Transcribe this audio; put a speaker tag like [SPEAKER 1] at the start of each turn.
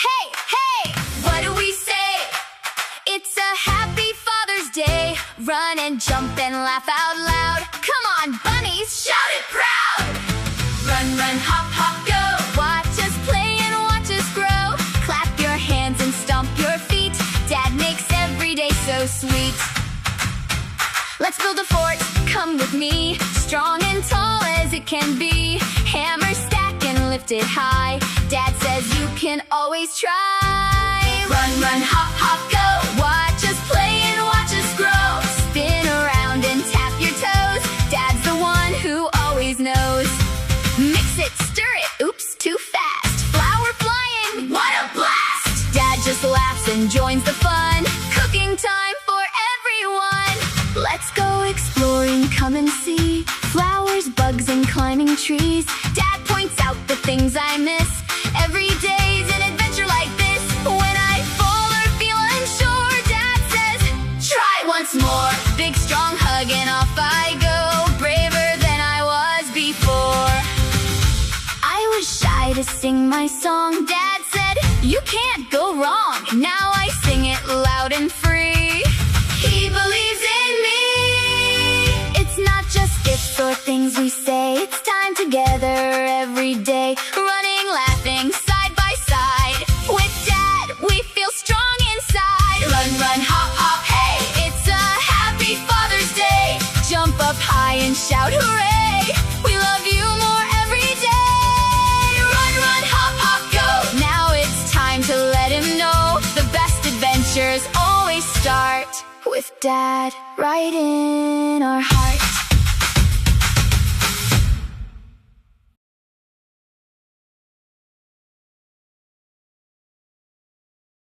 [SPEAKER 1] Hey, hey, what do we say? It's a happy Father's Day. Run and jump and laugh out loud. Come on, bunnies, shout it proud. Run, run, hop, hop, go. Watch us play and watch us grow. Clap your hands and stomp your feet. Dad makes every day so sweet. Let's build a fort, come with me. Strong and tall as it can be. Hammer, stack, and lift it high. Dad says you can always try. Run, run, hop, hop, go. Watch us play and watch us grow. Spin around and tap your toes. Dad's the one who always knows. Mix it, stir it, oops, too fast. Flour flying, what a blast. Dad just laughs and joins the fun. Cooking time for everyone. Let's go exploring, come and see. Flowers, bugs, and climbing trees. Dad points out the things I miss. Every day's an adventure like this. When I fall or feel unsure, Dad says, try once more. Big strong hug and off I go. Braver than I was before. I was shy to sing my song. Dad said, you can't go wrong. Now I sing it loud and free. He believes in me. It's not just gifts or things we say. It's time together every day. Running, laughing, side by side. With Dad, we feel strong inside. Run, run, hop, hop, hey. It's a happy Father's Day. Jump up high and shout hooray. We love you more every day. Run, run, hop, hop, go. Now it's time to let him know. The best adventures always start with Dad right in our heart.